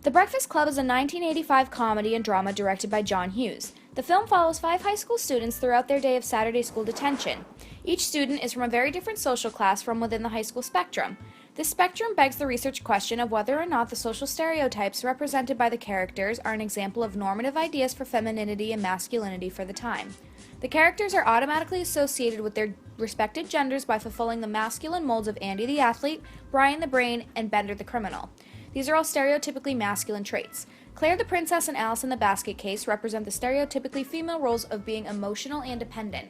The Breakfast Club is a 1985 comedy and drama directed by John Hughes. The film follows 5 high school students throughout their day of Saturday school detention. Each student is from a very different social class from within the high school spectrum. This spectrum begs the research question of whether or not the social stereotypes represented by the characters are an example of normative ideas for femininity and masculinity for the time. The characters are automatically associated with their respective genders by fulfilling the masculine molds of Andy the athlete, Brian the brain, and Bender the criminal. These are all stereotypically masculine traits. Claire the princess and Allison the basket case represent the stereotypically female roles of being emotional and dependent.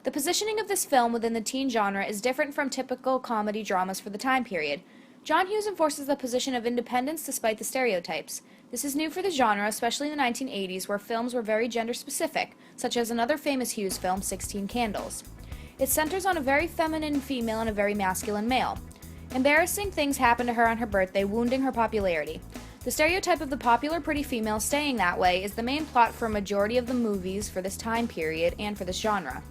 The positioning of this film within the teen genre is different from typical comedy dramas for the time period. John Hughes enforces the position of independence despite the stereotypes. This is new for the genre, especially in the 1980s, where films were very gender-specific, such as another famous Hughes film, 16 Candles. It centers on a very feminine female and a very masculine male. Embarrassing things happen to her on her birthday, wounding her popularity. The stereotype of the popular pretty female staying that way is the main plot for a majority of the movies for this time period and for this genre.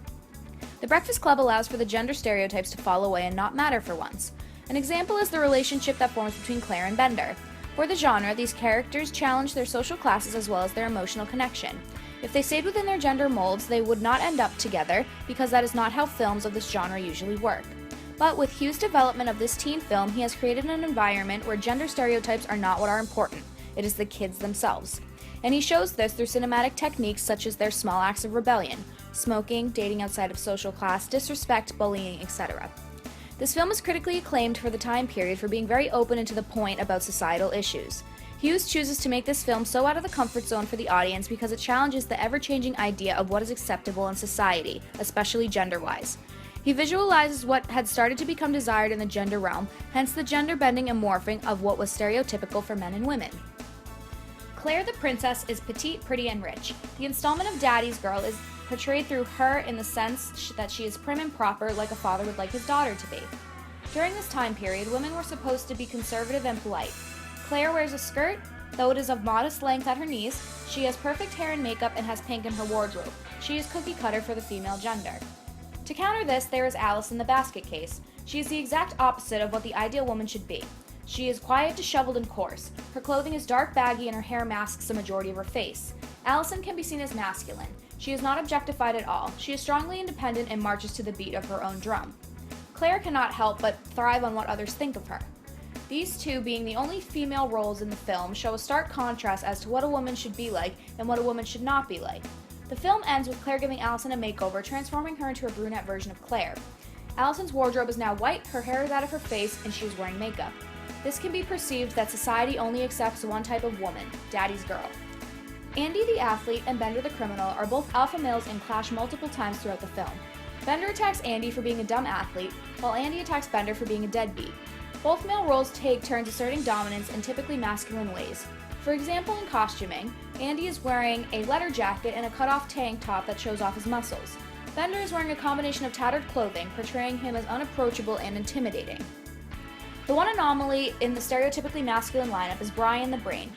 The Breakfast Club allows for the gender stereotypes to fall away and not matter for once. An example is the relationship that forms between Claire and Bender. For the genre, these characters challenge their social classes as well as their emotional connection. If they stayed within their gender molds, they would not end up together, because that is not how films of this genre usually work. But with Hughes' development of this teen film, he has created an environment where gender stereotypes are not what are important. It is the kids themselves. And he shows this through cinematic techniques such as their small acts of rebellion: smoking, dating outside of social class, disrespect, bullying, etc. This film is critically acclaimed for the time period for being very open and to the point about societal issues. Hughes chooses to make this film so out of the comfort zone for the audience because it challenges the ever-changing idea of what is acceptable in society, especially gender-wise. He visualizes what had started to become desired in the gender realm, hence the gender bending and morphing of what was stereotypical for men and women. Claire the princess is petite, pretty, and rich. The installment of Daddy's Girl is portrayed through her in the sense that she is prim and proper, like a father would like his daughter to be. During this time period, women were supposed to be conservative and polite. Claire wears a skirt, though it is of modest length at her knees. She has perfect hair and makeup and has pink in her wardrobe. She is cookie cutter for the female gender. To counter this, there is Allison the basket case. She is the exact opposite of what the ideal woman should be. She is quiet, disheveled, and coarse. Her clothing is dark, baggy, and her hair masks the majority of her face. Allison can be seen as masculine. She is not objectified at all. She is strongly independent and marches to the beat of her own drum. Claire cannot help but thrive on what others think of her. These two, being the only female roles in the film, show a stark contrast as to what a woman should be like and what a woman should not be like. The film ends with Claire giving Allison a makeover, transforming her into a brunette version of Claire. Allison's wardrobe is now white, her hair is out of her face, and she is wearing makeup. This can be perceived that society only accepts one type of woman, Daddy's Girl. Andy the athlete and Bender the criminal are both alpha males and clash multiple times throughout the film. Bender attacks Andy for being a dumb athlete, while Andy attacks Bender for being a deadbeat. Both male roles take turns asserting dominance in typically masculine ways. For example, in costuming, Andy is wearing a leather jacket and a cut-off tank top that shows off his muscles. Bender is wearing a combination of tattered clothing, portraying him as unapproachable and intimidating. The one anomaly in the stereotypically masculine lineup is Brian the brain.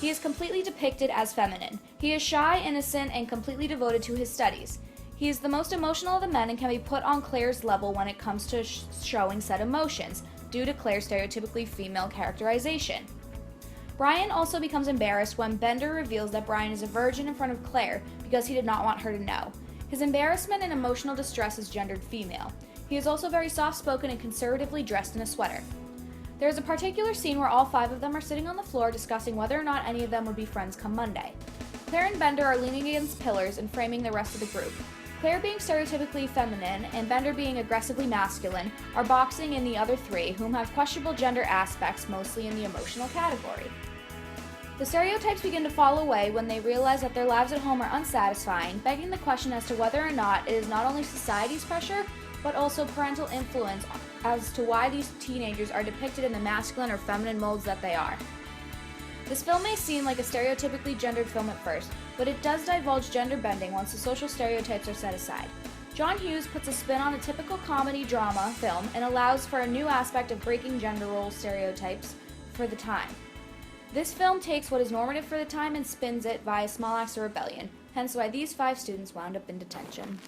He is completely depicted as feminine. He is shy, innocent, and completely devoted to his studies. He is the most emotional of the men and can be put on Claire's level when it comes to showing said emotions, due to Claire's stereotypically female characterization. Brian also becomes embarrassed when Bender reveals that Brian is a virgin in front of Claire because he did not want her to know. His embarrassment and emotional distress is gendered female. He is also very soft-spoken and conservatively dressed in a sweater. There is a particular scene where all 5 of them are sitting on the floor discussing whether or not any of them would be friends come Monday. Claire and Bender are leaning against pillars and framing the rest of the group. Claire being stereotypically feminine and Bender being aggressively masculine are boxing in the other 3, whom have questionable gender aspects, mostly in the emotional category. The stereotypes begin to fall away when they realize that their lives at home are unsatisfying, begging the question as to whether or not it is not only society's pressure, but also parental influence as to why these teenagers are depicted in the masculine or feminine molds that they are. This film may seem like a stereotypically gendered film at first, but it does divulge gender bending once the social stereotypes are set aside. John Hughes puts a spin on a typical comedy drama film and allows for a new aspect of breaking gender role stereotypes for the time. This film takes what is normative for the time and spins it via small acts of rebellion, hence why these 5 students wound up in detention.